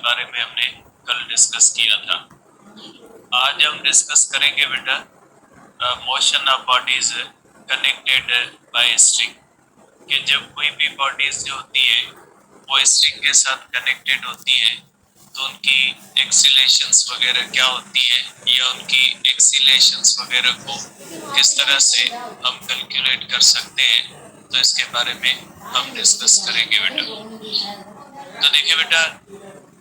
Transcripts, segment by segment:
बारे में हमने कल डिस्कस किया था। आज हम डिस्कस करेंगे बेटा motion of bodies connected by string, कि जब कोई भी बॉडीज जो होती है वो स्ट्रिंग के साथ कनेक्टेड होती है तो उनकी एक्सीलेशंस वगैरह क्या होती है, या उनकी एक्सीलेशंस वगैरह को किस तरह से हम कैलकुलेट कर सकते हैं, तो इसके बारे में हम डिस्कस करेंगे बेटा। तो देखिए बेटा,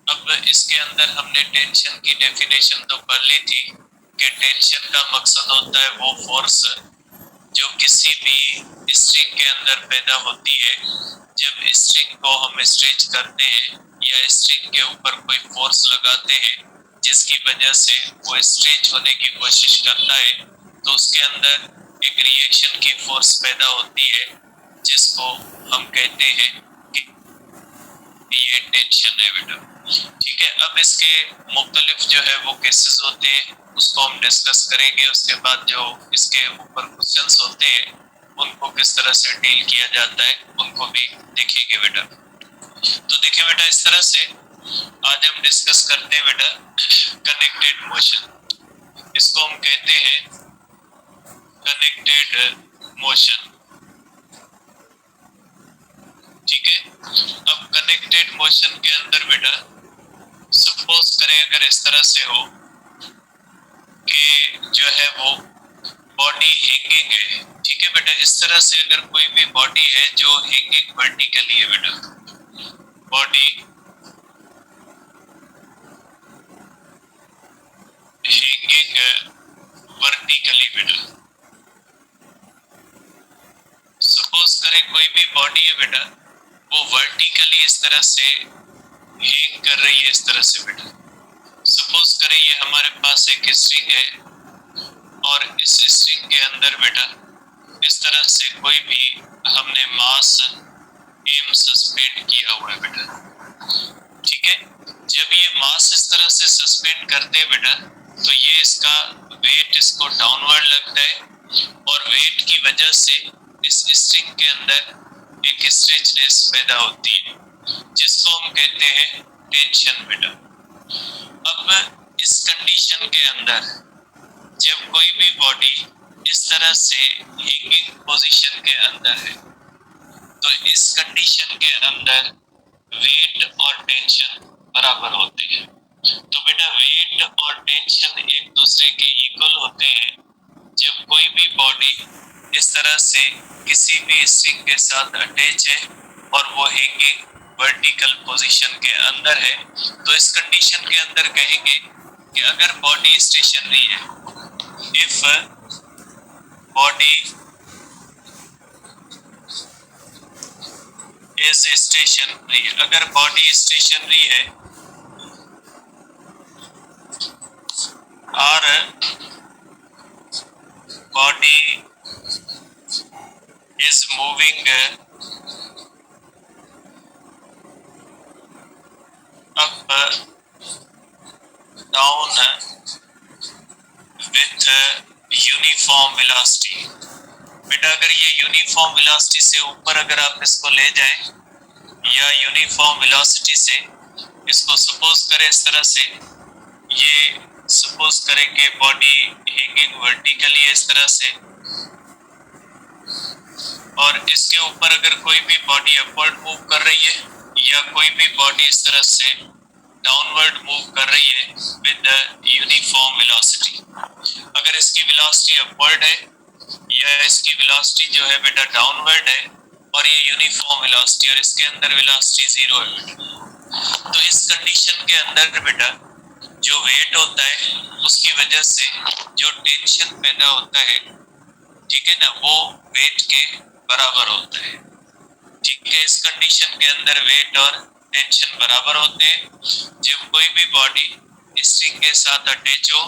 अब इसके अंदर हमने टेंशन की डेफिनेशन तो पढ़ ली थी कि टेंशन का मकसद होता है वो फोर्स जो किसी भी स्ट्रिंग के अंदर पैदा होती है जब स्ट्रिंग को हम स्ट्रेच करते हैं या स्ट्रिंग के ऊपर कोई फोर्स लगाते हैं जिसकी वजह से वो स्ट्रेच होने की कोशिश करता है, तो उसके अंदर एक रिएक्शन की फोर्स पैदा होती है जिसको हम कहते हैं कि ये टेंशन है बेटा। ठीक है, अब इसके मुख्तलिफ जो है वो केसेस होते हैं, उसको हम डिस्कस करेंगे। उसके बाद जो इसके ऊपर क्वेश्चंस होते हैं उनको किस तरह से डील किया जाता है उनको भी देखेंगे बेटा। तो देखिए बेटा, इस तरह से आज हम डिस्कस करते हैं बेटा कनेक्टेड मोशन। इसको हम कहते हैं कनेक्टेड मोशन। ठीक है, अब कनेक्टेड मोशन के अंदर बेटा सपोज करें अगर इस तरह से हो कि जो है वो बॉडी हैंगिंग है। ठीक है बेटा, इस तरह से अगर कोई भी बॉडी है जो हैंगिंग वर्टिकली है बेटा, बॉडी हैंगिंग वर्टिकली बेटा, सपोज करें कोई भी बॉडी है बेटा वो वर्टिकली इस तरह से हैंग कर रही है, इस तरह से बेटा। सपोज करें ये हमारे पास एक स्ट्रिंग है और इस स्ट्रिंग के अंदर बेटा इस तरह से कोई भी हमने मास एम सस्पेंड किया हुआ है बेटा। ठीक है, जब ये मास इस तरह से सस्पेंड करते हैं बेटा तो ये इसका वेट इसको डाउनवर्ड लगता है और वेट की वजह से इस स्ट्रिंग के अंदर एक स्ट्रेचनेस पैदा होती है जिसको हम कहते हैं टेंशन बेटा। अब इस कंडीशन के अंदर जब कोई भी बॉडी इस तरह से हैंगिंग पोजीशन के अंदर है तो इस कंडीशन के अंदर वेट और टेंशन बराबर होते हैं। तो बेटा वेट और टेंशन एक दूसरे के इक्वल होते हैं जब कोई भी बॉडी इस तरह से किसी भी स्ट्रिंग के साथ अटैच है और वो हैंगिंग वर्टिकल पोजीशन के अंदर है। तो इस कंडीशन के अंदर कहेंगे कि अगर बॉडी स्टेशनरी है, इफ बॉडी इज स्टेशनरी, अगर बॉडी स्टेशनरी है और body is moving up down with uniform velocity. बेटा अगर ये यूनिफॉर्म वेलोसिटी से ऊपर अगर आप इसको ले जाएं या यूनिफॉर्म वेलोसिटी से इसको सपोज करें इस तरह से, ये सपोज करें कि बॉडी हैंगिंग वर्टिकली इस तरह से और इसके ऊपर अगर कोई भी बॉडी अपवर्ड मूव कर रही है या कोई भी बॉडी इस तरह से डाउनवर्ड मूव कर रही है विद यूनिफॉर्म वेलोसिटी। अगर इसकी वेलोसिटी अपवर्ड है या इसकी वेलोसिटी जो है बेटा डाउनवर्ड है और ये यूनिफॉर्म वेलोसिटी और इसके अंदर वेलोसिटी 0 है बेटा, तो इस कंडीशन के अंदर बेटा जो वेट होता है उसकी वजह से जो टेंशन पैदा होता है, ठीक है ना, वो वेट के बराबर होता है। ठीक है, इस कंडीशन के अंदर वेट और टेंशन बराबर होते हैं जब कोई भी बॉडी स्ट्रिंग के साथ अटैच हो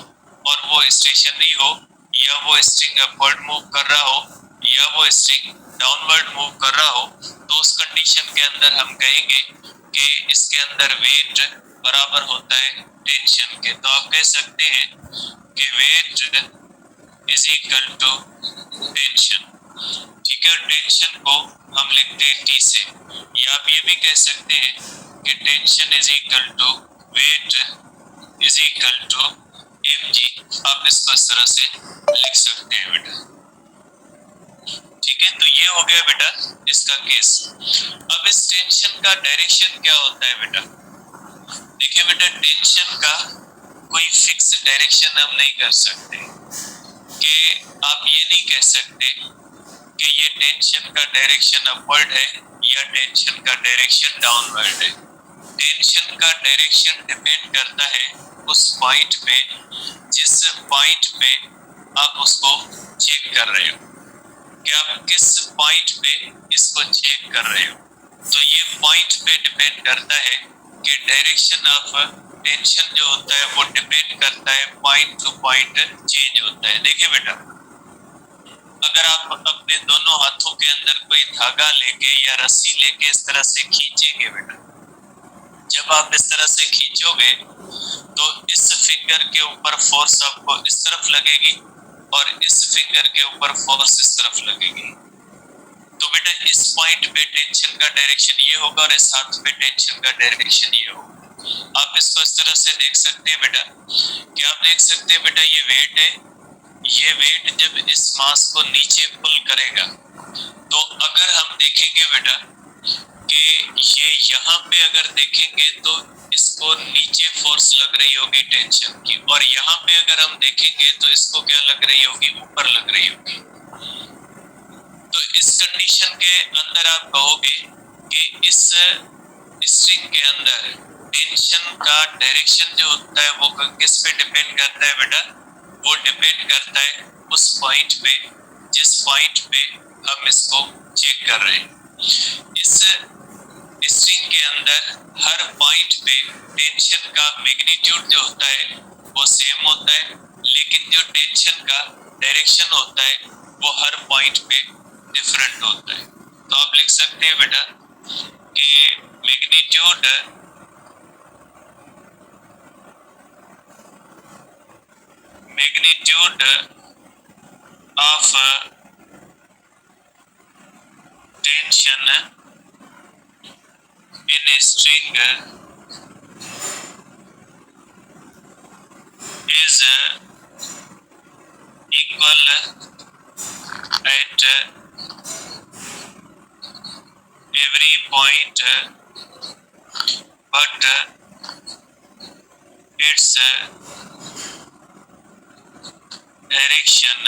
और वो स्टेशनरी हो या वो स्ट्रिंग अपवर्ड मूव कर रहा हो या वो स्ट्रिंग डाउनवर्ड मूव कर रहा हो, तो उस कंडीशन के अंदर हम कहेंगे कि इसके अंदर वेट बराबर होता है टेंशन के। तो आप कह सकते हैं कि weight is equal to tension. ठीक है, टेंशन को हम लिखते हैं टी से, या आप ये भी कह सकते हैं कि tension is equal to weight is equal to mg। आप इसको इस तरह से लिख सकते हैं बेटा। ठीक है, तो ये हो गया बेटा इसका केस। अब इस टेंशन का डायरेक्शन क्या होता है बेटा? देखिए बेटा, टेंशन का कोई फिक्स डायरेक्शन हम नहीं कर सकते कि आप ये नहीं कह सकते कि ये टेंशन का डायरेक्शन अपवर्ड है या टेंशन का डायरेक्शन डाउनवर्ड है। टेंशन का डायरेक्शन डिपेंड करता है उस पॉइंट पे, जिस पॉइंट पे आप उसको चेक कर रहे हो, कि आप किस पॉइंट पे इसको चेक कर रहे हो। तो ये पॉइंट पे डिपेंड करता है कि डायरेक्शन ऑफ टेंशन जो होता है वो डिपेंड करता है, पॉइंट टू पॉइंट चेंज होता है। देखिए बेटा, अगर आप अपने दोनों हाथों के अंदर कोई धागा लेके या रस्सी लेके इस तरह से खींचेंगे बेटा, जब आप इस तरह से खींचोगे तो इस फिंगर के ऊपर फोर्स आपको इस तरफ लगेगी और इस फिंगर के ऊपर फोर्स इस तरफ लगेगी। तो बेटा इस पॉइंट पे टेंशन का डायरेक्शन ये होगा और इस हाथ पे टेंशन का डायरेक्शन ये होगा। आप इसको इस तरह से देख सकते हैं बेटा, कि आप देख सकते हैं बेटा ये वेट है, ये वेट जब इस मास को नीचे पुल करेगा तो अगर हम देखेंगे बेटा कि ये यहाँ पे अगर देखेंगे तो इसको नीचे फोर्स लग रही होगी टेंशन की, और यहाँ पे अगर हम देखेंगे तो इसको क्या लग रही होगी, ऊपर लग रही होगी। तो इस कंडीशन के अंदर आप कहोगे कि इस स्ट्रिंग के अंदर टेंशन का डायरेक्शन जो होता है वो किस पे डिपेंड करता है बेटा? वो डिपेंड करता है उस पॉइंट पे, जिस पॉइंट पे हम इसको चेक कर रहे हैं। इस स्ट्रिंग के अंदर हर पॉइंट पे टेंशन का मैग्नीट्यूड जो होता है वो सेम होता है, लेकिन जो टेंशन का डायरेक्शन होता है वो हर पॉइंट पे डिफरेंट होता है। तो आप लिख सकते हैं बेटा कि magnitude of tension in a string is equal at every point, but its direction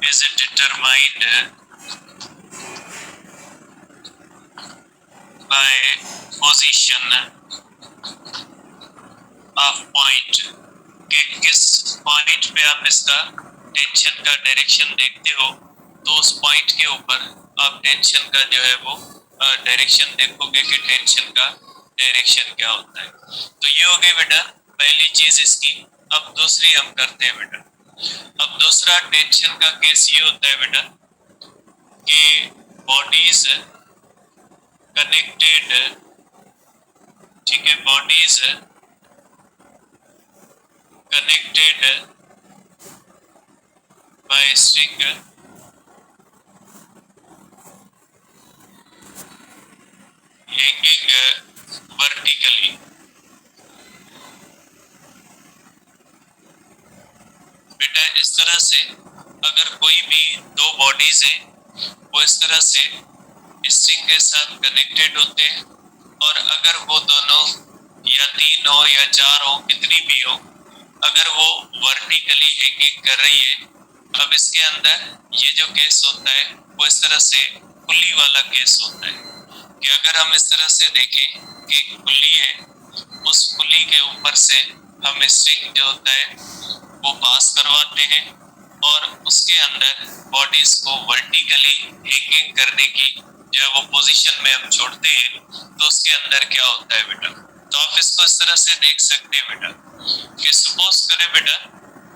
is determined by position of point। कि किस पॉइंट पे आप इसका टेंशन का डायरेक्शन देखते हो तो उस पॉइंट के ऊपर आप टेंशन का जो है वो डायरेक्शन देखोगे कि टेंशन का डायरेक्शन क्या होता है। तो ये हो गई बेटा पहली चीज इसकी। अब दूसरी हम करते हैं बेटा। अब दूसरा टेंशन का केस ये होता है बेटा कि बॉडीज कनेक्टेड, ठीक है, bodies connected by string hanging vertically. बेटा इस तरह से अगर कोई भी दो बॉडीज हैं वो इस तरह से स्ट्रिंग के साथ कनेक्टेड होते हैं, और अगर वो दोनों या तीन हो या चार हो, कितनी भी हो, अगर वो वर्टिकली हैंगिंग कर रही है। अब इसके अंदर ये जो केस होता है वो इस तरह से पुली वाला केस होता है कि अगर हम इस तरह से देखें कि एक पुली है, उस पुली के ऊपर से हम स्ट्रिंग जो होता है वो पास करवाते हैं और उसके अंदर बॉडीज को वर्टिकली हैंगिंग करने की जो है वो पोजीशन में हम छोड़ते हैं, तो उसके अंदर क्या होता है बेटा? तो आप इसको इस तरह से देख सकते हैं बेटा कि सपोज करें बेटा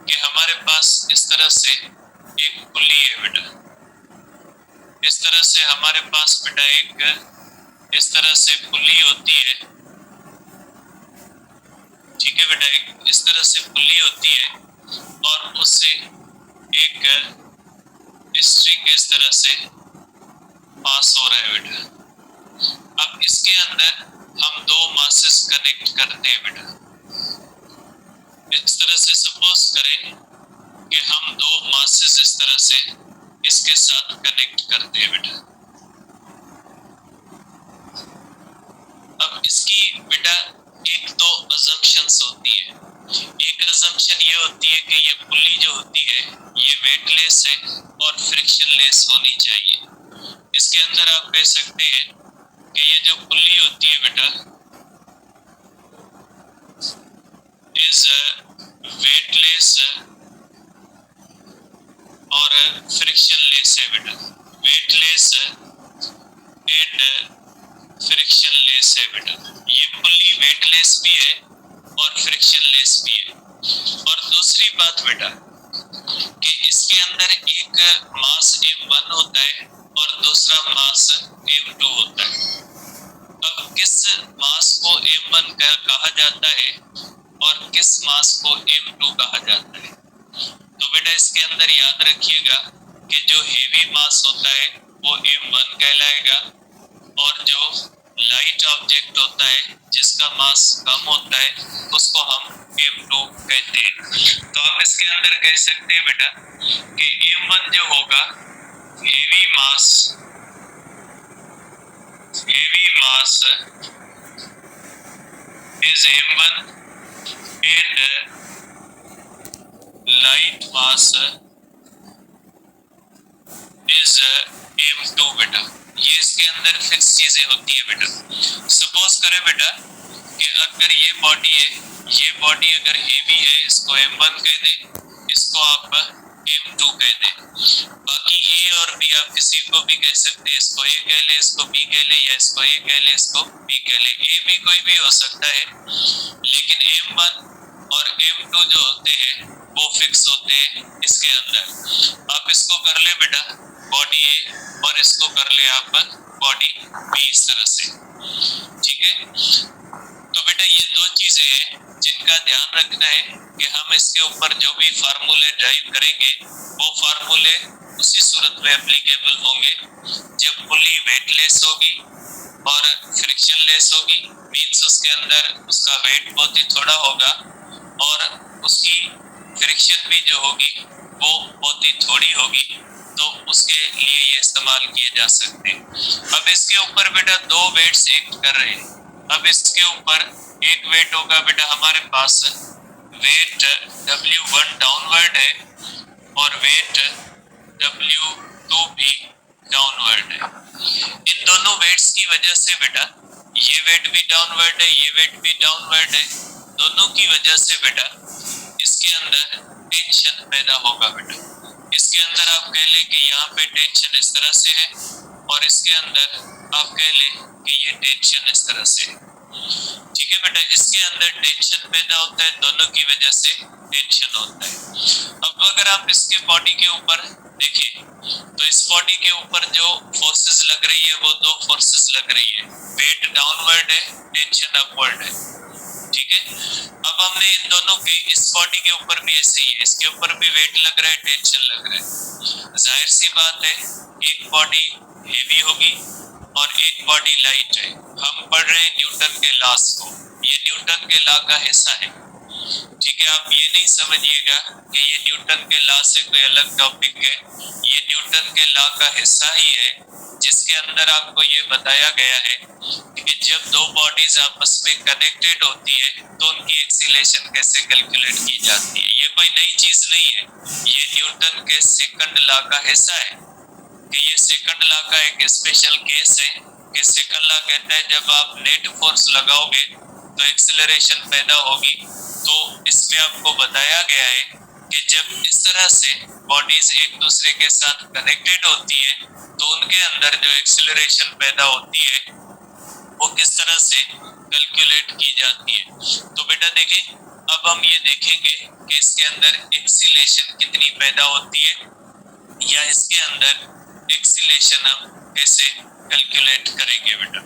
कि हमारे पास इस तरह से एक पुली है बेटा, इस तरह से हमारे पास बेटा एक इस तरह से पुली होती है, ठीक है बेटा, एक इस तरह से पुली होती है और उससे एक स्ट्रिंग इस तरह से पास हो रहा है बेटा। अब इसके अंदर हम दो मासेस कनेक्ट करते हैं बेटा। इस तरह से सपोज करें कि हम दो मासेस इस तरह से इसके साथ कनेक्ट करते हैं बेटा। अब इसकी बेटा एक तो अजम्पशंस होती है। एक अजम्पशन ये होती है कि ये पुल्ली जो होती है ये वेटलेस है और फ्रिक्शनलेस होनी चाहिए। इसके अंदर आप कह सकते हैं कि ये जो पुल्ली होती है बेटा इज वेटलेस और फ्रिक्शनलेस है बेटा। वेटलेस एंड फ्रिक्शनलेस है बेटा। ये पुल्ली वेटलेस भी है और फ्रिक्शनलेस भी है। और दूसरी बात बेटा कि इसके अंदर एक मास m1 होता है और दूसरा मास m2 होता है। अब किस मास को m1 कहा जाता है और किस मास को m2 कहा जाता है? तो बेटा इसके अंदर याद रखिएगा कि जो हेवी मास होता है वो m1 कहलाएगा और जो लाइट ऑब्जेक्ट होता है जिसका मास कम होता है उसको हम m2 कहते हैं। तो आप इसके अंदर कह सकते हैं बेटा कि m1 जो होगा heavy mass is m1 and light mass is m2 बेटा। ये इसके अंदर फिक्स चीजें होती है बेटा। सपोज करें बेटा कि अगर ये बॉडी है, ये बॉडी अगर हेवी है इसको m1 कह दें, इसको आप m2 कह दें। बाकी ए और बी आप किसी को भी कह सकते हैं, इसको ए कह ले, इसको बी कह ले, या इसको ए कह ले, इसको बी कह ले। ए भी कोई भी हो सकता है, लेकिन m1 और m2 जो होते हैं वो फिक्स होते हैं इसके अंदर। आप इसको कर ले बेटा बॉडी ए और इसको कर ले आप बॉडी बी, इस तरह से, ठीक है। तो बेटा ये दो चीजें हैं जिनका ध्यान रखना है कि हम इसके ऊपर जो भी फार्मूले ड्राइव करेंगे वो फार्मूले उसी सूरत में एप्लीकेबल होंगे जब पुल्ली वेटलेस होगी और फ्रिक्शनलेस होगी। मींस उसके अंदर उसका वेट बहुत ही थोड़ा होगा और उसकी फ्रिक्शन भी जो होगी वो बहुत ही थोड़ी होगी, तो उसके लिए ये इस्तेमाल किए जा सकते हैं। अब इसके ऊपर बेटा दो वेट्स एक्ट कर रहे हैं। अब इसके ऊपर एक वेट होगा बेटा हमारे पास वेट W1 डाउनवर्ड है और वेट W2 भी डाउनवर्ड है। इन दोनों वेट्स की वजह से बेटा ये वेट भी डाउनवर्ड है, ये वेट भी डाउनवर्ड है। दोनों की वजह से बेटा इसके अंदर टेंशन पैदा होगा बेटा। इसके अंदर आप कह ले कि यहाँ पे टेंशन इस तरह से है और इसके अंदर आप कह ले कि ये टेंशन इस तरह से है, ठीक है बेटा। इसके अंदर टेंशन पैदा होता है, दोनों की वजह से टेंशन होता है। अब अगर आप इसके बॉडी के ऊपर देखिए तो इस बॉडी के ऊपर जो फोर्सेस लग रही है वो दो फोर्सेस लग रही है। वेट डाउनवर्ड है, टेंशन अपवर्ड है, ठीक है। अब हमने इन दोनों के इस बॉडी के ऊपर भी ऐसे ही है, इसके ऊपर भी वेट लग रहा है, टेंशन लग रहा है। जाहिर सी बात है एक बॉडी हेवी होगी और एक बॉडी लाइट है। हम पढ़ रहे हैं न्यूटन के लॉस को, ये न्यूटन के लॉ का हिस्सा है, ठीक है। आप ये नहीं समझिएगा कि ये न्यूटन के लॉ से कोई अलग टॉपिक है, ये न्यूटन के लॉ का हिस्सा ही है जिसके अंदर आपको ये बताया गया है कि जब दो बॉडीज आपस में कनेक्टेड होती है तो उनकी एक्सीलरेशन कैसे कैलकुलेट की जाती है। ये कोई नई चीज नहीं है, ये न्यूटन के सेकंड लॉ का हिस्सा है कि ये सेकंड लॉ का एक स्पेशल केस है कि सेकंड लॉ कहता है जब आप नेट फोर्स लगाओगे तो एक्सीलरेशन पैदा होगी। तो इसमें आपको बताया गया है कि जब इस तरह से बॉडीज एक दूसरे के साथ कनेक्टेड होती है तो उनके अंदर जो एक्सीलरेशन पैदा होती है वो किस तरह से कैलकुलेट की जाती है। तो बेटा देखें, अब हम ये देखेंगे कि इसके अंदर एक्सीलरेशन कितनी पैदा होती है या इसके अंदर एक्सीलरेशन हम कैसे कैलकुलेट करेंगे बेटा,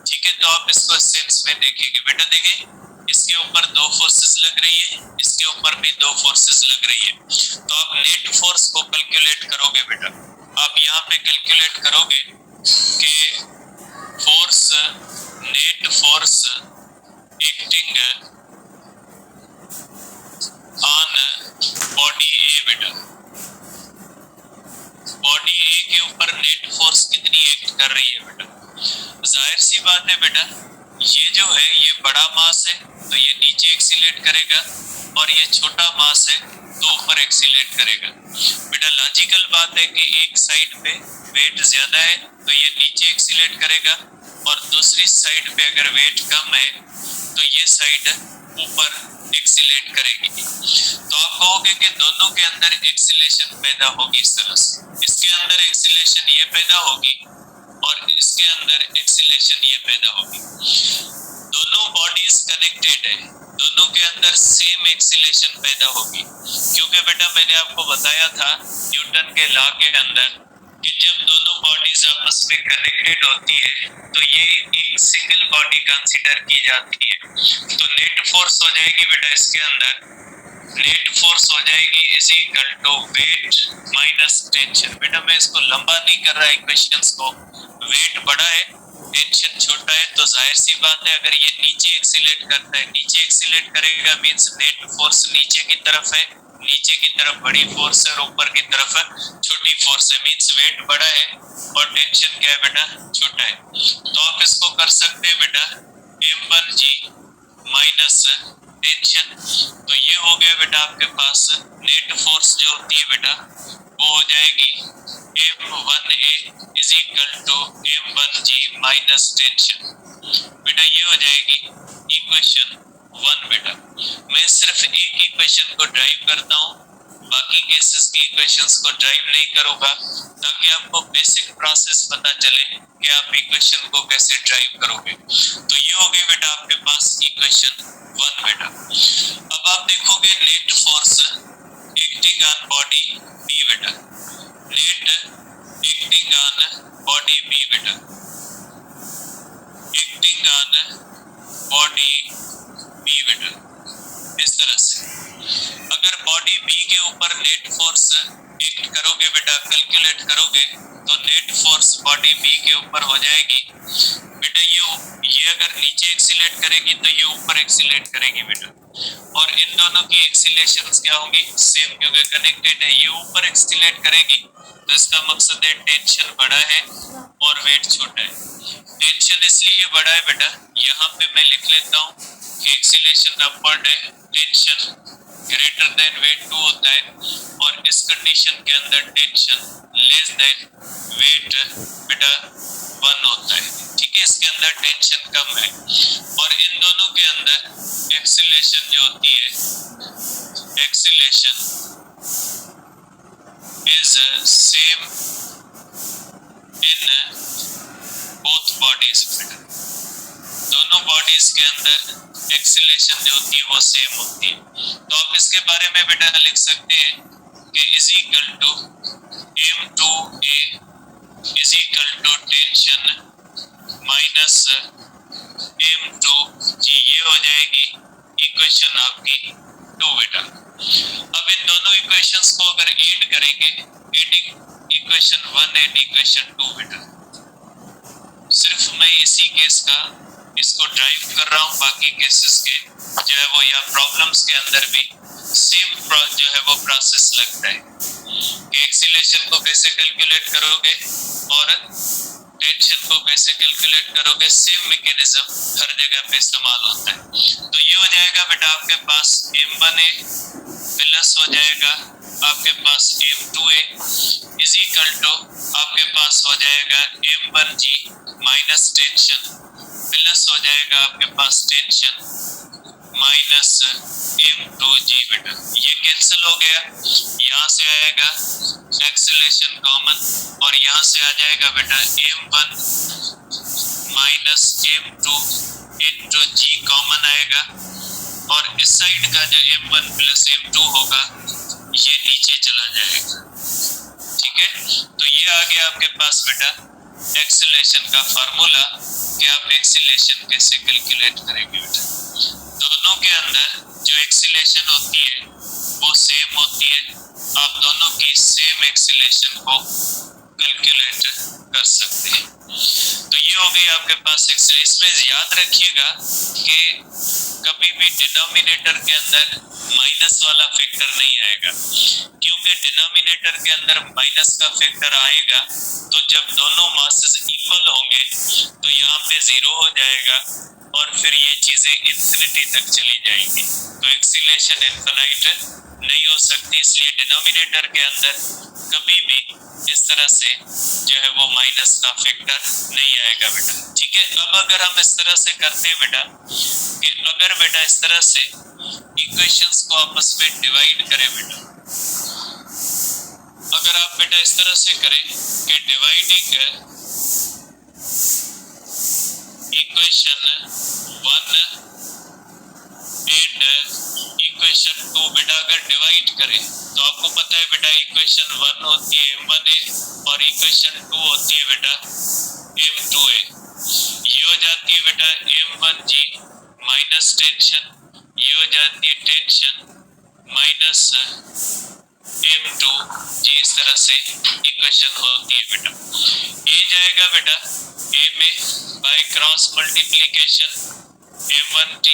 ठीक है। तो आप इसको सेंस में देखेंगे बेटा। देखें इसके ऊपर दो फोर्सेस लग रही है, इसके ऊपर भी दो फोर्सेस लग रही है। तो आप नेट फोर्स को कैलकुलेट करोगे बेटा। आप यहाँ पे कैलकुलेट करोगे कि force net force acting on body A बेटा, बॉडी ए के ऊपर नेट फोर्स कितनी एक्ट कर रही है बेटा? जाहिर सी बात है बेटा, ये जो है ये बड़ा मास है तो ये नीचे एक्सीलेट करेगा, और ये छोटा मास है तो ऊपर एक्सीलेट करेगा। बेटा लॉजिकल बात है कि एक साइड पे वेट ज्यादा है तो ये नीचे एक्सीलेट करेगा, और दूसरी साइड पे अगर वेट कम है तो ये साइड ऊपर एक्सीलेट करेगी। तो आप कहोगे कि दोनों के अंदर एक्सीलेशन पैदा होगी इस तरह से, इसके अंदर एक्सीलेशन ये पैदा होगी और इसके अंदर एक्सीलेशन ये पैदा होगी। दोनों बॉडीज कनेक्टेड है, दोनों के अंदर सेम एक्सीलेशन पैदा होगी, क्योंकि बेटा मैंने आपको बताया था न्यूटन के लॉ के अंदर कि जब दोनों बॉडीज आपस में कनेक्टेड होती है तो ये एक सिंगल बॉडी कंसीडर की जाती है। तो नेट फोर्स हो जाएगी बेटा इसके अंदर, नेट फोर्स हो जाएगी is equal to weight minus tension. बेटा मैं इसको लंबा नहीं कर रहा इक्वेशंस को, वेट बड़ा है टेंशन छोटा है, तो जाहिर सी बात है अगर ये नीचे एक्सीलेट करता है, नीचे एक्सीलेट करेगा मींस नेट फोर्स नीचे की तरफ है, नीचे की तरफ बड़ी फोर्स है और ऊपर की तरफ छोटी फोर्स है, मींस वेट बड़ा है और टेंशन क्या है बेटा छोटा है। तो आप इसको कर सकते हैं बेटा m1g माइनस टेंशन। तो ये हो गया बेटा आपके पास नेट फोर्स जो होती है बेटा वो हो जाएगी m1a is equal to m1g minus tension. बेटा ये हो जाएगी इक्वेशन 1 बेटा। मैं सिर्फ एक इक्वेशन को ड्राइव करता हूँ, बाकी केसेस की इक्वेशंस को ड्राइव नहीं करूंगा, ताकि आपको बेसिक प्रोसेस पता चले कि आप इक्वेशन को कैसे ड्राइव करोगे। तो ये हो गई बेटा आपके पास इक्वेशन 1 बेटा। अब आप देखोगे net force acting on body B बेटा, net acting on body B बेटा, एक्टिंग ऑन बॉडी बी बेटा। इस तरह से अगर बॉडी बी के ऊपर नेट फोर्स एक्ट करोगे बेटा, कैलकुलेट करोगे तो नेट फोर्स बॉडी बी के ऊपर हो जाएगी बेटा, ये अगर नीचे एक्सीलेट करेगी तो ये ऊपर एक्सीलेट करेगी बेटा, और इन दोनों की एक्सीलेशंस क्या होंगी सेम, क्योंकि कनेक्टेड है। ये ऊपर एक्सीलेट करेगी तो इसका मकसद है टेंशन बड़ा है और वेट छोटा है। टेंशन इसलिए बड़ा है बेटा, यहाँ पे मैं लिख लेता हूँ कि एक्सीलेशन अपवर्ड है, टेंशन ग्रेटर देन वेट 2 होता है, और इस कंडीशन के अंदर टेंशन लेस देन वेट बेटा 1 होता है। ठीक है, इसके अंदर टेंशन कम है, और इन दोनों के अंदर एक्सीलेशन जो होती है, acceleration is same in both bodies बेटा। दोनों बॉडीज के अंदर एक्सीलेशन जो होती है वो सेम होती है। तो आप इसके बारे में बेटा लिख सकते हैं कि is equal to m2a is equal to tension minus m2g, ये हो जाएगी इक्वेशन आपकी 2 बेटा। अब इन दोनों इक्वेशंस को अगर ऐड करेंगे, एडिंग इक्वेशन 1 एंड इक्वेशन 2 बेटा, सिर्फ मैं इसी केस का इसको ड्राइव कर रहा हूँ, बाकी केसेस के जो है वो या प्रॉब्लम्स के अंदर भी सेम जो है वो प्रोसेस लगता है कि एक्सीलेशन को कैसे कैलकुलेट करोगे और टेंशन को कैसे कैलकुलेट करोगे, सेम मैकेनिज्म हर जगह पे इस्तेमाल होता है। तो ये हो जाएगा बेटा आपके पास m1a प्लस हो जाएगा आपके पास m2a इज इक्वल टू आपके पास हो जाएगा m1g माइनस टेंशन प्लस हो जाएगा आपके पास टेंशन माइनस m2g बेटा। ये कैंसिल हो गया, यहाँ से आएगा एक्सीलेशन कॉमन और यहाँ से आ जाएगा बेटा m1 minus m2 into g common आएगा, और इस साइड का जो m1 प्लस m2 होगा ये नीचे चला जाएगा। ठीक है, तो ये आ गया आपके पास बेटा एक्सीलेशन का फार्मूला कि आप एक्सीलेशन कैसे कैलकुलेट करेंगे बेटा। दोनों के अंदर जो एक्सीलेशन होती है वो सेम होती है, आप दोनों की सेम एक्सीलेशन को कैलकुलेट कर सकते हैं। तो ये हो गई आपके पास एक्सेल। इसमें याद रखिएगा कि कभी भी डिनोमिनेटर के अंदर माइनस वाला फैक्टर नहीं आएगा, क्योंकि डिनोमिनेटर के अंदर माइनस का फैक्टर आएगा तो जब दोनों मासेस इक्वल होंगे तो यहाँ पे जीरो हो जाएगा और फिर ये चीजें इंफिनिटी तक चली जाएंगी, तो एक्सीलेशन इनफिनाइट नहीं हो सकती। इसलिए डिनोमिनेटर के अंदर कभी भी इस तरह से जो है वो माइनस का फैक्टर नहीं आएगा बेटा। ठीक है, अब अगर हम इस तरह से करते हैं बेटा कि अगर बेटा इस तरह से इक्वेशंस को आपस में डिवाइड करें बेटा, अगर आप बेटा इस तरह से करें कि डिवाइडिंग इक्वेशन 1 एंड इक्वेशन 2 बेटा अगर डिवाइड करें तो आपको पता है बेटा इक्वेशन 1 होती है m1a और इक्वेशन 2 होती है बेटा m2a। ये हो जाती है बेटा m1g माइनस टेंशन, ये हो जाती है टेंशन माइनस m2g। इस तरह से इक्वेशन होती है बेटा। ये जाएगा बेटा a में by cross multiplication m1t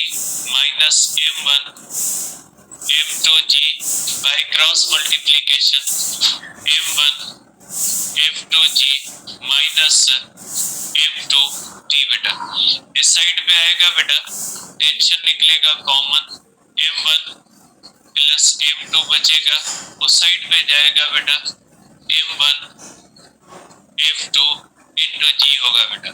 minus m1 m2g by cross multiplication m1 m2g minus m2t बेटा। इस साइड पे आएगा बेटा टेंशन निकलेगा कॉमन, m1 प्लस m2 बचेगा, उस साइड पे जाएगा बेटा m1 m2 इंटू जी होगा बेटा।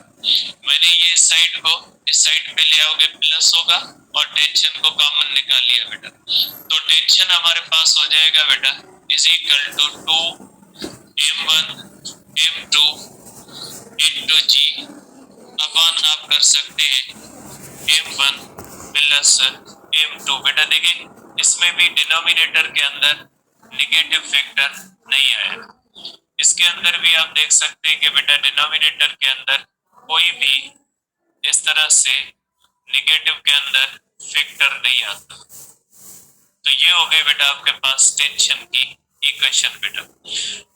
मैंने ये साइड को इस साइड पे ले आओगे प्लस होगा और टेंशन को कॉमन निकाल लिया बेटा, तो टेंशन हमारे पास हो जाएगा बेटा is equal to 2 m1 m2 into G upon आप कर सकते हैं m1 प्लस m2 बेटा। देखिए इसमें भी डिनोमिनेटर के अंदर निगेटिव फैक्टर नहीं आया, इसके अंदर भी आप देख सकते हैं कि बेटा डिनोमिनेटर के अंदर कोई भी इस तरह से निगेटिव के अंदर फैक्टर नहीं आता। तो ये हो गई बेटा आपके पास टेंशन की इक्वेशन बेटा।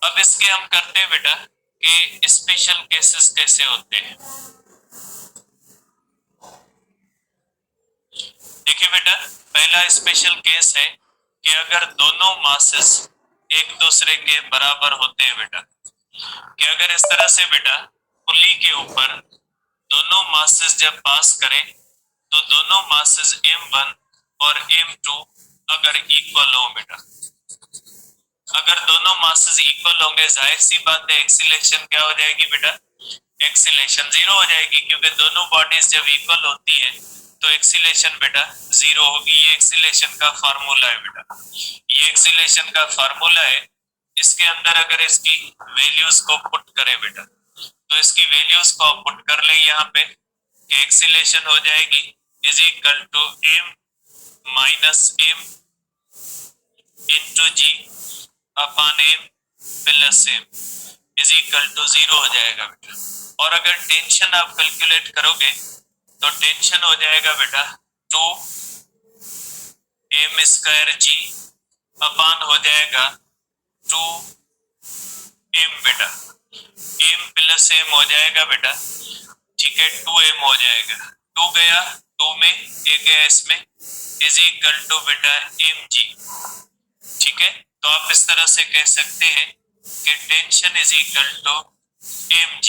अब इसके हम करते हैं बेटा कि स्पेशल केसेस कैसे होते हैं। देखिए बेटा पहला स्पेशल केस है कि अगर दोनों मासेस एक दूसरे के बराबर होते हैं बेटा, कि अगर इस तरह से बेटा पुली के ऊपर दोनों मासेस जब पास करें तो दोनों मासेस m1 और m2 अगर इक्वल हो बेटा, अगर दोनों मासेस इक्वल होंगे जाहिर सी बात है एक्सीलरेशन क्या हो जाएगी बेटा, एक्सीलरेशन जीरो हो जाएगी, क्योंकि दोनों बॉडीज जब इक्वल होती है तो एक्सीलरेशन बेटा जीरो होगी। ये एक्सीलरेशन का फार्मूला है बेटा, ये एक्सीलरेशन का फार्मूला है। इसके अंदर अगर इसकी वैल्यूज को पुट करें बेटा तो इसकी वैल्यूज को आप पुट कर ले यहाँ पे कि एक्सीलरेशन हो जाएगी is equal to m minus m into G upon m plus m is equal to zero हो जाएगा बेटा। और अगर टेंशन आप कैलकुलेट करोगे तो टेंशन हो जाएगा बेटा 2 m स्क्वायर g अपॉन हो जाएगा 2 m बेटा, m प्लस m हो जाएगा बेटा। ठीक है 2m हो जाएगा, 2 गया 2 में एक गया इसमें इज इक्वल टू बेटा mg। ठीक है, तो आप इस तरह से कह सकते हैं कि tension is equal to mg।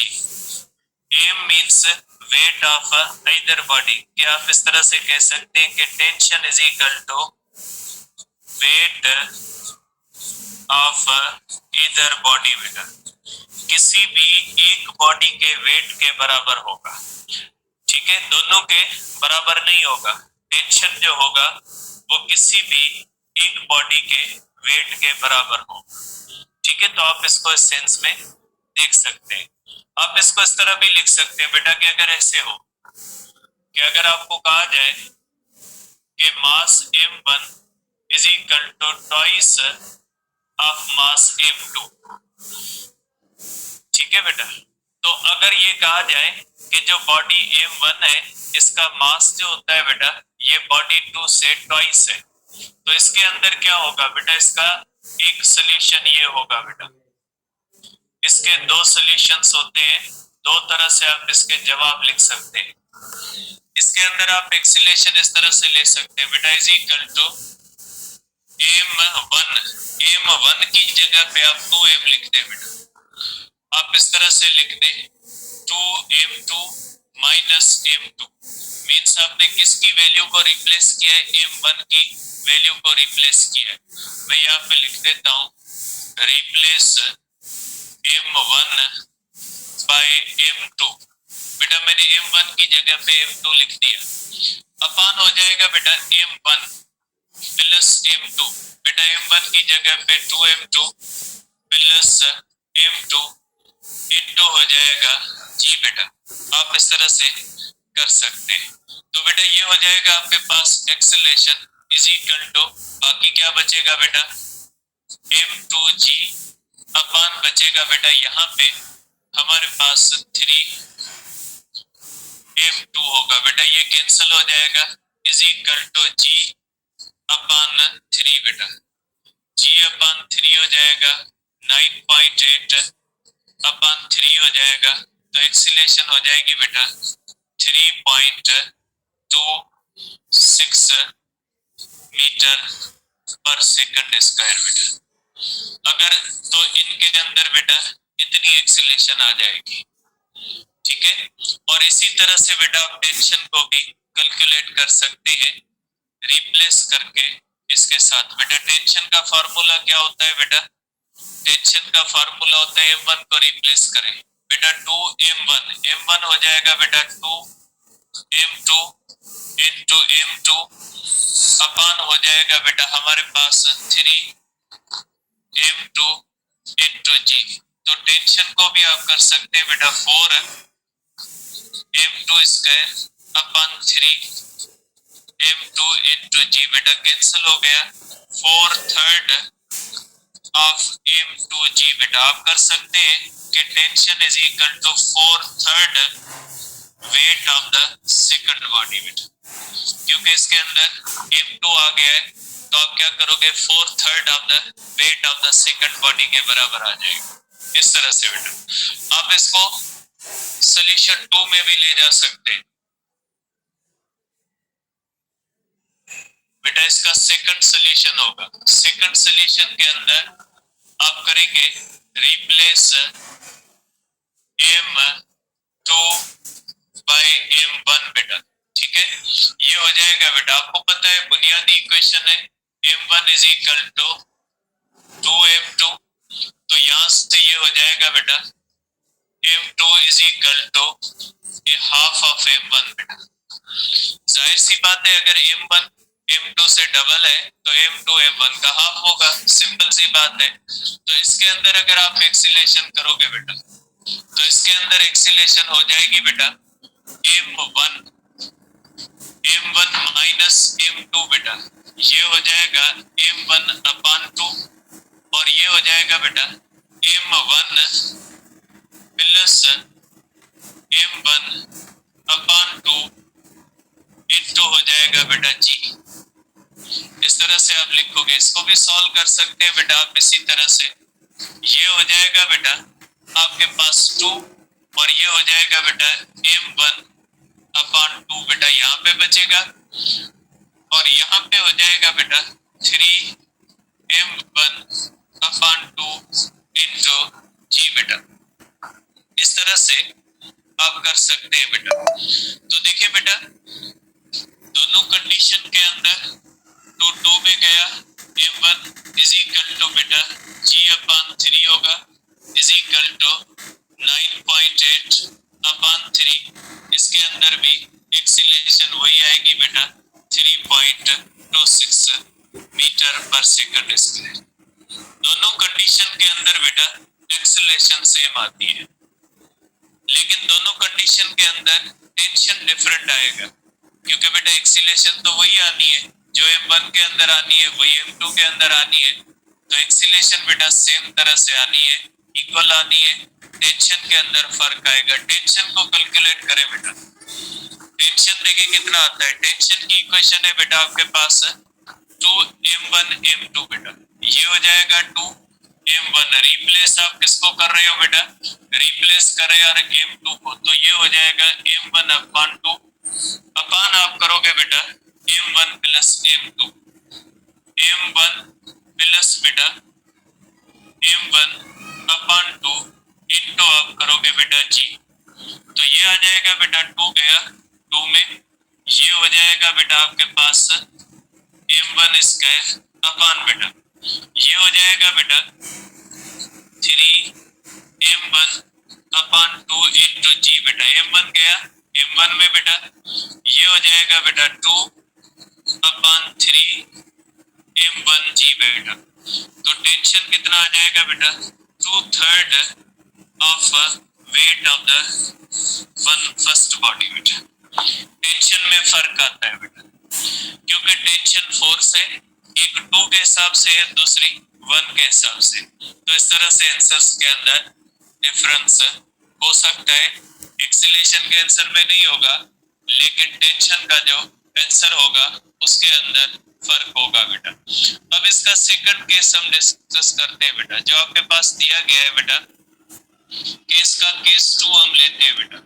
m means weight of either body, क्या आप इस तरह से कह सकते हैं कि tension is equal to weight of either body बेटा, किसी भी एक बॉडी के वेट के बराबर होगा। ठीक है, दोनों के बराबर नहीं होगा, टेंशन जो होगा वो किसी भी एक बॉडी के वेट के बराबर होगा। ठीक है, तो आप इसको इस सेंस में देख सकते हैं। आप इसको इस तरह भी लिख सकते हैं बेटा कि अगर ऐसे हो कि अगर आपको कहा जाए कि mass m1 is equal to twice of mass m2। ठीक है बेटा, तो अगर ये कहा जाए कि जो बॉडी m1 है इसका मास जो होता है बेटा ये बॉडी 2 से ट्वाइस है, तो इसके अंदर क्या होगा बेटा, इसका एक सोल्यूशन ये होगा बेटा इसके दो सॉल्यूशंस होते हैं, दो तरह से आप इसके जवाब लिख सकते हैं। इसके अंदर आप एक्सीलेशन इस तरह से ले सकते हैं, बेटा इज इक्वल टू m1 की जगह पे आप 2m लिख दें बेटा, आप इस तरह से लिख दें 2m2 माइनस m2, मीन्स आपने किसकी वैल्यू को रिप्लेस किया है, m1 की वैल्यू को रिप्लेस किया है। मैं यहाँ पे लिख देता हूँ रिप्लेस m1 बाय m2, बेटा मैंने m1 की जगह पे m2 लिख दिया, अपान हो जाएगा बेटा m1 प्लस m2, बेटा m1 की जगह पे 2m2 प्लस m2 इंटू हो जाएगा जी, बेटा आप इस तरह से कर सकते हैं। तो बेटा ये हो जाएगा आपके पास एक्सेलरेशन इज इक्वल टू, बाकी क्या बचेगा बेटा m2g अपान बचेगा बेटा यहाँ पे हमारे पास 3m2 होगा, बेटा ये कैंसिल हो जाएगा, इज इक्वल टू g अपान 3, बेटा g अपान 3 हो जाएगा 9.8 अपान 3 हो जाएगा, तो एक्सीलेशन हो जाएगी बेटा 3.26 मीटर पर सेकंड स्क्वायर बेटा। अगर तो इनके अंदर बेटा इतनी एक्सीलेशन आ जाएगी, ठीक है। और इसी तरह से बेटा आप टेंशन को भी कैलकुलेट कर सकते हैं रिप्लेस करके इसके साथ। बेटा टेंशन का फार्मूला क्या होता है बेटा, टेंशन का फार्मूला होता है m1 को रिप्लेस करें बेटा 2m1 हो जाएगा बेटा 2m2 इंटू m2 अपान हो जाएगा बेटा हमारे पास 3m2 इंटू जी। तो टेंशन को भी आप कर सकते हैं बेटा 4m2 square upon 3m2 into जी, बेटा कैंसिल हो गया 4/3 ऑफ m2g, बेटा आप कर सकते हैं कि tension is equal to 4/3 weight of the second body बेटा, क्योंकि इसके अंदर m2 आ गया है तो आप क्या करोगे 4/3 of the wait of the second body के बराबर आ जाएगा। इस तरह से बेटा आप इसको सॉल्यूशन 2 में भी ले जा सकते हैं। बेटा इसका सेकंड सॉल्यूशन होगा, सेकंड सॉल्यूशन के अंदर आप करेंगे रिप्लेस m2 बाय m1 बेटा, ठीक है। ये हो जाएगा बेटा, आपको पता है बुनियादी इक्वेशन है m1 is equal to 2m2, तो यहां से ये हो जाएगा बेटा m2 is equal to half of m1 बेटा। जाहिर सी बात है अगर m1 m2 से डबल है तो m2 m1 का हाफ होगा, सिंपल सी बात है। तो इसके अंदर अगर आप एक्सीलेशन करोगे बेटा तो इसके अंदर एक्सीलेशन हो जाएगी बेटा m1 माइनस m2 बेटा, ये हो जाएगा m1 अपान 2 और ये हो जाएगा बेटा m1 प्लस m1 अपान 2 इंटू हो जाएगा बेटा जी। इस तरह से आप लिखोगे, इसको भी सॉल्व कर सकते हैं बेटा आप इसी तरह से। ये हो जाएगा बेटा आपके पास 2 और ये हो जाएगा बेटा m1 अपान 2 बेटा यहाँ पे बचेगा और यहाँ पे हो जाएगा बेटा 3m1 अपान 2 इंटू जी बेटा। इस तरह से आप कर सकते हैं बेटा। तो देखिए बेटा दोनों कंडीशन के अंदर तो 2 में गया m1 इज इक्वल टू बेटा g अपान 3 होगा इज इक्वल टू 9.8 अपान 3, इसके अंदर भी एक्सीलरेशन वही आएगी बेटा 3.26 मीटर पर सेकंड स्क्वायर। दोनों कंडीशन के अंदर बेटा एक्सीलरेशन सेम आती है, लेकिन दोनों कंडीशन के अंदर टेंशन डिफरेंट आएगा, क्योंकि बेटा एक्सीलरेशन तो वही आनी है जो m1 के अंदर आनी है वही m2 के अंदर आनी है, तो एक्सीलरेशन बेटा सेम तरह से आनी है, इक्वल आनी है। टेंशन के अंदर फर्क आएगा। टेंशन को कैलकुलेट करें बेटा, टेंशन देखिए कितना आता है। टेंशन की इक्वेशन है बेटा आपके पास 2m1 m2 बेटा, ये हो जाएगा 2 M1 रिप्लेस आप किसको कर रहे हो बेटा, रिप्लेस कर रहे हैं M2 को, तो ये हो जाएगा M1 अपॉन 2, अपान आप करोगे बेटा M1 plus M2, M1 plus बेटा M1 अपॉन 2 इंटू आप करोगे बेटा G, तो ये आ जाएगा बेटा 2 गया 2 में, ये हो जाएगा बेटा आपके पास M1 स्क्वायर अपॉन बेटा ये हो जाएगा बेटा 3M1 अपॉन 2 इंटू G बेटा, M1 गया M1 में बेटा, ये हो जाएगा बेटा 2 अपॉन 3M1G बेटा, तो टेंशन कितना आ जाएगा बेटा 2/3 of weight of the one first body बेटा। टेंशन में फर्क आता है बेटा, क्योंकि टेंशन फोर्स है, एक 2 के हिसाब से है, दूसरी 1 के हिसाब से, तो इस तरह से आंसर्स के अंदर डिफरेंस हो सकता है। एक्सीलरेशन के आंसर में नहीं होगा, लेकिन टेंशन का जो आंसर होगा उसके अंदर फर्क होगा बेटा। अब इसका सेकंड केस हम डिस्कस करते हैं बेटा, जो आपके पास दिया गया है बेटा, केस का केस 2 हम लेते हैं बेटा।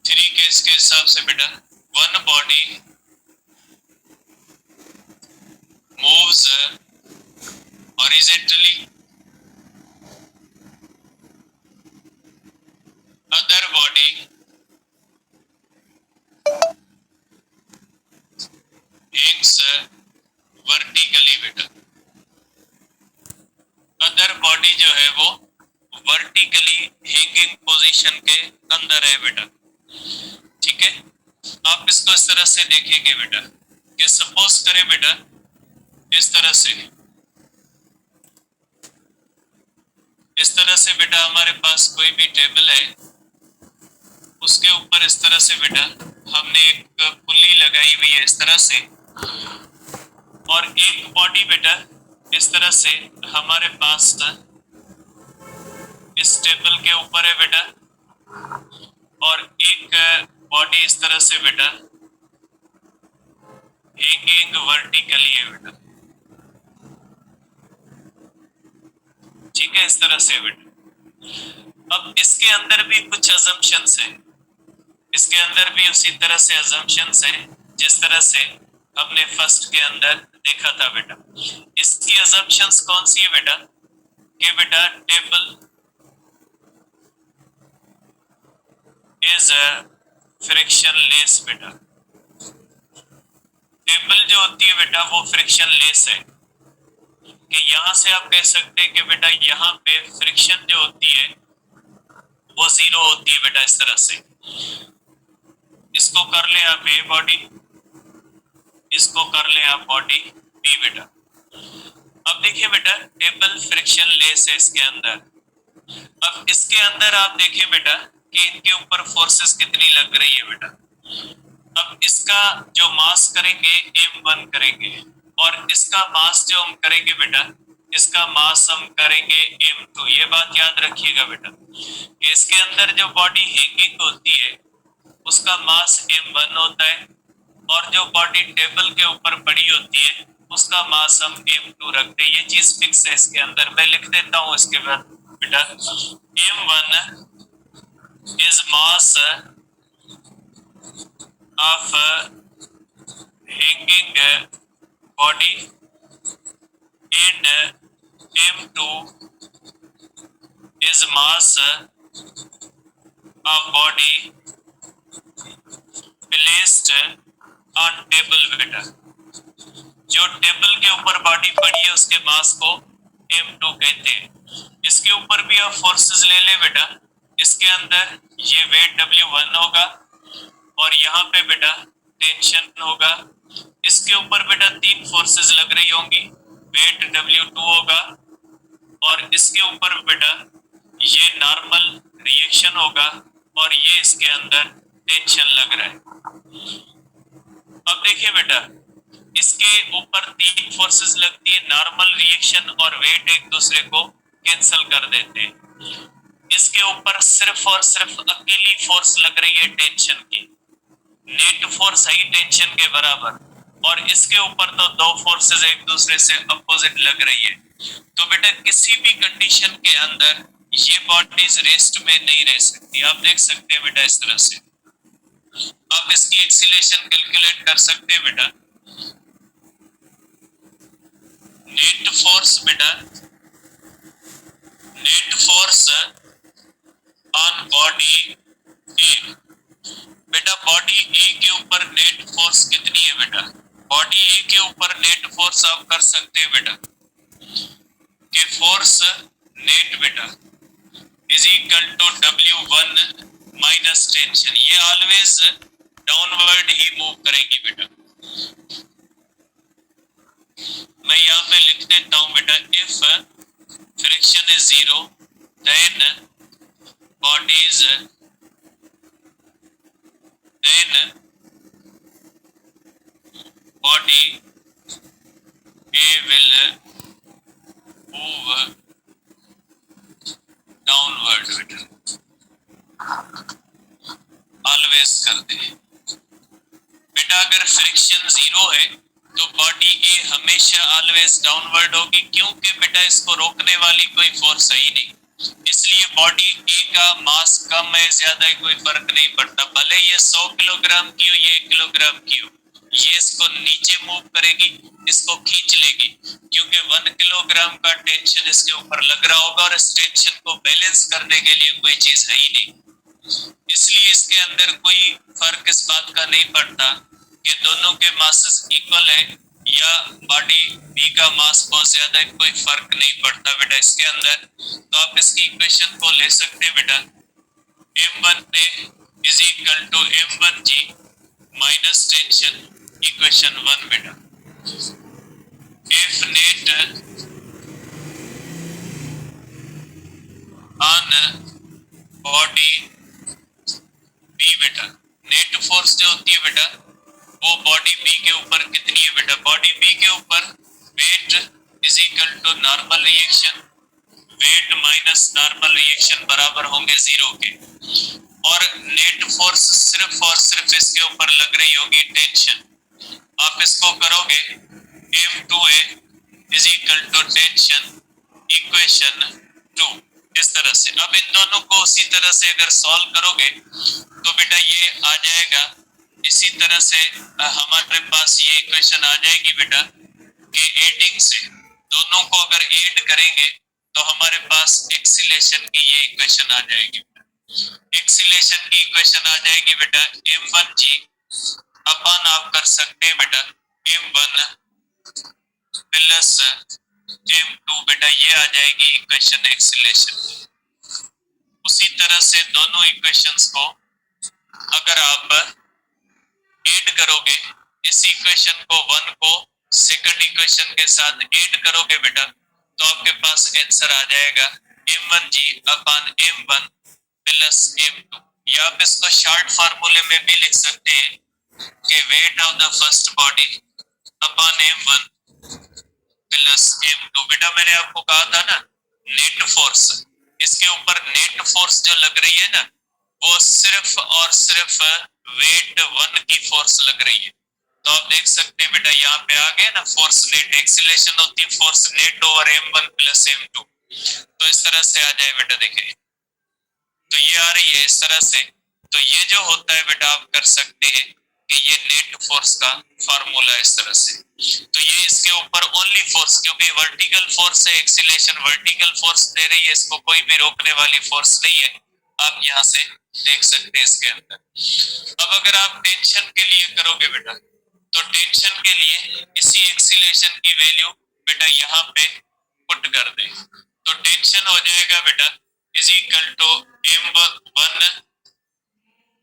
3 केस के हिसाब से बेटा, one body moves horizontally, other body hangs vertically बेटा, अदर बॉडी जो है वो वर्टिकली हैंगिंग पोजीशन के अंदर है बेटा, ठीक है। आप इसको इस तरह से देखेंगे बेटा कि सपोज करें बेटा इस तरह से बेटा हमारे पास कोई भी टेबल है, उसके ऊपर इस तरह से बेटा हमने एक पुल्ली लगाई हुई है इस तरह से, और एक बॉडी बेटा इस तरह से हमारे पास इस टेबल के ऊपर है बेटा, और एक बॉडी इस तरह से बेटा हैंगिंग वर्टिकली है बेटा, ठीक है, इस तरह से बेटा। अब इसके अंदर भी कुछ अजम्पशंस है, इसके अंदर भी उसी तरह से अजम्पशंस है जिस तरह से हमने फर्स्ट के अंदर देखा था बेटा। इसकी अजम्पशंस कौन सी है बेटा, कि बेटा टेबल इज फ्रिक्शनलेस बेटा, टेबल जो होती है बेटा वो फ्रिक्शनलेस है, कि यहां से आप कह सकते हैं कि बेटा यहाँ पे फ्रिक्शन जो होती है वो 0 होती है बेटा, इस तरह से। इसको कर ले आप ए बॉडी, इसको कर ले आप बॉडी बी बेटा। अब देखिए बेटा टेबल फ्रिक्शनलेस है इसके अंदर, अब इसके अंदर आप देखें बेटा कि इनके ऊपर फोर्सेस कितनी लग रही है बेटा। अब इसका जो मास करेंगे m1 करेंगे, और इसका मास जो हम करेंगे बेटा, इसका मास हम करेंगे m2। ये बात याद रखिएगा बेटा कि इसके अंदर जो बॉडी हैंगिंग होती है उसका मास m1 होता है, और जो बॉडी टेबल के ऊपर पड़ी होती है उसका मास हम m2 रखते हैं। ये चीज फिक्स है इसके अंदर, मैं लिख देता हूं इसके बाद बेटा, m1 is mass of hanging body and m2 is mass of body placed on table बेटा। जो टेबल के ऊपर बॉडी पड़ी है उसके मास को m2 कहते हैं। इसके ऊपर भी आप फोर्सेस ले ले बेटा, इसके अंदर ये वेट W1 होगा, और यहाँ पे बेटा टेंशन होगा। इसके ऊपर बेटा 3 फोर्सेस लग रही होंगी, वेट W2 होगा, और इसके ऊपर बेटा ये नॉर्मल रिएक्शन होगा, और ये इसके अंदर टेंशन लग रहा है। अब देखिए बेटा इसके ऊपर 3 फोर्सेस लगती है, नॉर्मल रिएक्शन और वेट एक दूसरे को कैंसिल कर देते हैं। इसके ऊपर सिर्फ और सिर्फ अकेली फोर्स लग रही है टेंशन की, नेट फोर्स हाई टेंशन के बराबर, और इसके ऊपर तो दो फोर्सेस एक दूसरे से अपोजिट लग रही है, तो बेटा किसी भी कंडीशन के अंदर ये बॉडीज रेस्ट में नहीं रह सकती। आप देख सकते हैं बेटा इस तरह से आप इसकी एक्सीलेशन कैलकुलेट कर सकते हैं बेटा। नेट फोर्स बेटा, net force on body A. बेटा बॉडी ए के ऊपर नेट फोर्स कितनी है बेटा? बॉडी ए के ऊपर नेट फोर्स आप कर सकते हैं बेटा कि फोर्स नेट बेटा is equal to W1 minus tension. ये ऑलवेज डाउनवर्ड ही मूव करेगी बेटा। मैं यहाँ पे लिख देता हूं बेटा, if friction is zero then bodies then body A will move downward बेटा। ऑलवेज कर दे बेटा। अगर फ्रिक्शन जीरो है तो बॉडी ए हमेशा ऑलवेज डाउनवर्ड होगी, क्योंकि बेटा इसको रोकने वाली कोई फोर्स है ही नहीं। इसलिए बॉडी ए का मास कम है ज्यादा है कोई फर्क नहीं पड़ता, भले ये 100 किलोग्राम की हो ये 1 किलोग्राम की हो, ये इसको नीचे मूव करेगी, इसको खींच लेगी, क्योंकि 1 किलोग्राम का टेंशन इसके ऊपर लग रहा होगा और इस टेंशन को बैलेंस करने के लिए कोई चीज है ही नहीं। इसलिए इसके अंदर कोई फर्क इस बात का नहीं पड़ता कि दोनों के मासेस इक्वल है या बॉडी बी का मास बहुत ज्यादा है, कोई फर्क नहीं पड़ता बेटा इसके अंदर। तो आप इसकी इक्वेशन को ले सकते हैं बेटा, m1 is equal to m1g minus tension, equation 1 बेटा। If net on body B बेटा, नेट फोर्स जो होती है बेटा वो बॉडी बी के ऊपर कितनी है बेटा? बॉडी बी के ऊपर weight is equal to normal reaction, weight minus normal reaction बराबर होंगे जीरो के, और नेट फोर्स सिर्फ और सिर्फ इसके ऊपर लग रही होगी टेंशन। आप इसको करोगे m2a is equal to tension, equation 2 इस तरह से। अब इन दोनों को उसी तरह से अगर सॉल्व करोगे तो बेटा ये आ जाएगा इसी तरह से हमारे पास ये इक्वेशन आ जाएगी बेटा कि एडिंग से दोनों को अगर ऐड करेंगे तो हमारे पास एक्सीलेशन की ये इक्वेशन आ जाएगी। एक्सीलेशन की इक्वेशन आ जाएगी बेटा m1g अपन आप कर सकते हैं बेटा m1 प्लस m2 बेटा, ये आ जाएगी इक्वेशन एक्सीलेशन। उसी तरह से दोनों इक्वेशंस को अगर आप ऐड करोगे, इस इक्वेशन को 1 को सेकंड इक्वेशन के साथ ऐड करोगे बेटा तो आपके पास आंसर आ जाएगा m1g अपन m1 प्लस m2। या आप इसको शॉर्ट फार्मूले में भी लिख सकते हैं कि wait of the first body upon m1 plus m2। बेटा मैंने आपको कहा था ना नेट फोर्स, इसके ऊपर नेट फोर्स जो लग रही है ना वो सिर्फ और सिर्फ वेट 1 की फोर्स लग रही है। तो आप देख सकते हैं बेटा यहाँ पे आ गए ना फोर्स नेट, एक्सीलेशन होती है force net over m1 plus m2। तो इस तरह से आ जाए बेटा, देखिए तो ये आ रही है इस तरह से। तो ये जो होता है बेटा आप कर सकते हैं कि ये नेट फोर्स का फार्मूला इस तरह से। तो ये इसके ऊपर ओनली फोर्स, क्योंकि वर्टिकल फोर्स है, एक्सीलेशन वर्टिकल फोर्स दे रही है, इसको कोई भी रोकने वाली फोर्स नहीं है। आप यहाँ से देख सकते हैं इसके अंदर। अब अगर आप टेंशन के लिए करोगे बेटा तो टेंशन के लिए इसी एक्सीलेशन की वैल्यू बेटा यहाँ पे पुट कर दे तो टेंशन हो जाएगा बेटा is equal to m1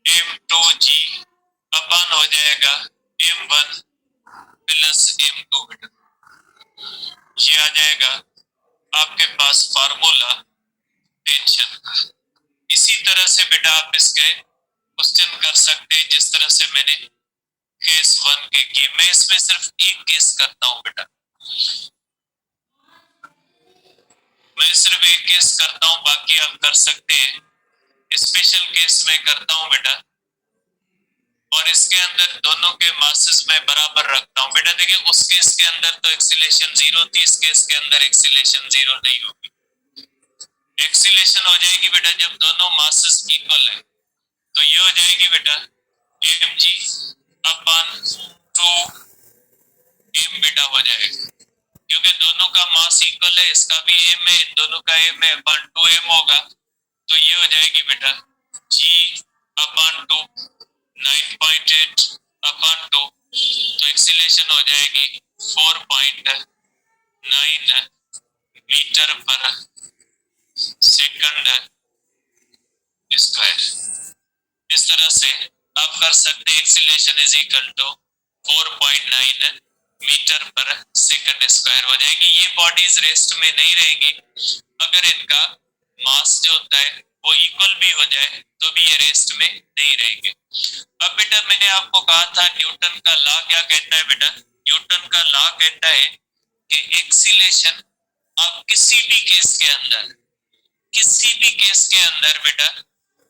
m2g अपन हो जाएगा m1 प्लस m2 बेटा। ये आ जाएगा आपके पास फार्मूला टेंशन का। इसी तरह से बेटा आप इसके क्वेश्चन कर सकते हैं जिस तरह से मैंने केस 1 के किए। मैं इसमें सिर्फ एक केस करता हूं बेटा, मैं सिर्फ एक केस करता हूं, बाकी आप कर सकते हैं। स्पेशल केस में करता हूं बेटा और इसके अंदर दोनों के मासेस मैं बराबर रखता हूं। बेटा देखिए उस केस के अंदर तो एक्सीलेशन जीरो थी, इस केस के अंदर एक्सीलेशन जीरो नहीं होगी। एक्सीलेशन हो जाएगी बेटा जब दोनों मासेस इक्वल है, तो ये हो जाएगी बेटा mg अपॉन 2m बेटा हो जाएगा, क्योंकि दोनों का मास इक्वल है, इसका भी m है, दोनों का m है, अपॉन 2m होगा, तो ये हो जाएगी बेटा g अपॉन 2 9.8 अपॉन 2, तो एक्सीलेशन हो जाएगी 4.9 मीटर पर सेकंड स्क्वायर। इस तरह से आप कर सकते हैं acceleration is equal to 4.9 metre पर सेकंड स्क्वायर हो जाएगी। ये बॉडीज रेस्ट में नहीं रहेंगी, अगर इनका मास जो होता है वो इक्वल भी हो जाए तो भी ये रेस्ट में नहीं रहेंगे। अब बेटा मैंने आपको कहा था न्यूटन का लॉ क्या कहता है बेटा, न्यूटन का लॉ कहता है कि एक्सीलेशन आप किसी भी केस के अंदर बेटा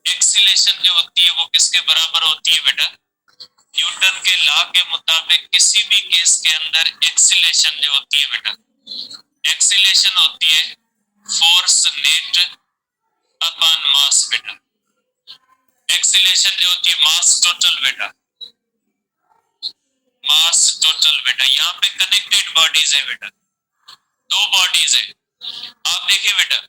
एक्सीलेशन जो होती है वो किसके बराबर होती है बेटा, न्यूटन के लॉ के मुताबिक किसी भी केस के अंदर एक्सीलेशन जो होती है बेटा, एक्सीलेशन होती है फोर्स नेट अपॉन मास बेटा। एक्सीलेशन जो होती है मास टोटल बेटा, मास टोटल बेटा। यहाँ पे कनेक्टेड बॉडीज है बेटा, दो बॉडीज है। आप देखिए बेटा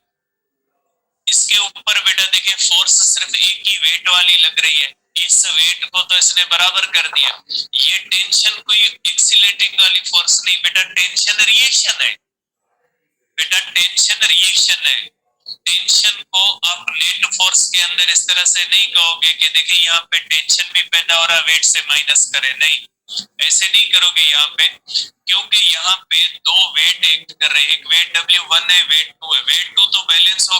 इसके ऊपर बेटा देखिए फोर्स सिर्फ एक ही वेट वाली लग रही है, इस वेट को तो इसने बराबर कर दिया। ये टेंशन कोई एक्सीलेटिंग वाली फोर्स नहीं बेटा, टेंशन रिएक्शन है बेटा, टेंशन रिएक्शन है। टेंशन को आप नेट फोर्स के अंदर इस तरह से नहीं कहोगे कि देखिए यहाँ पे टेंशन भी पैदा हो रहा वेट से माइनस करे, नहीं ऐसे नहीं करोगे यहाँ पे, क्योंकि यहाँ पे दो वेट एक्ट कर रहे हैं, एक वेट W1 है, वेट 2 है, वेट 2 तो बैलेंस हो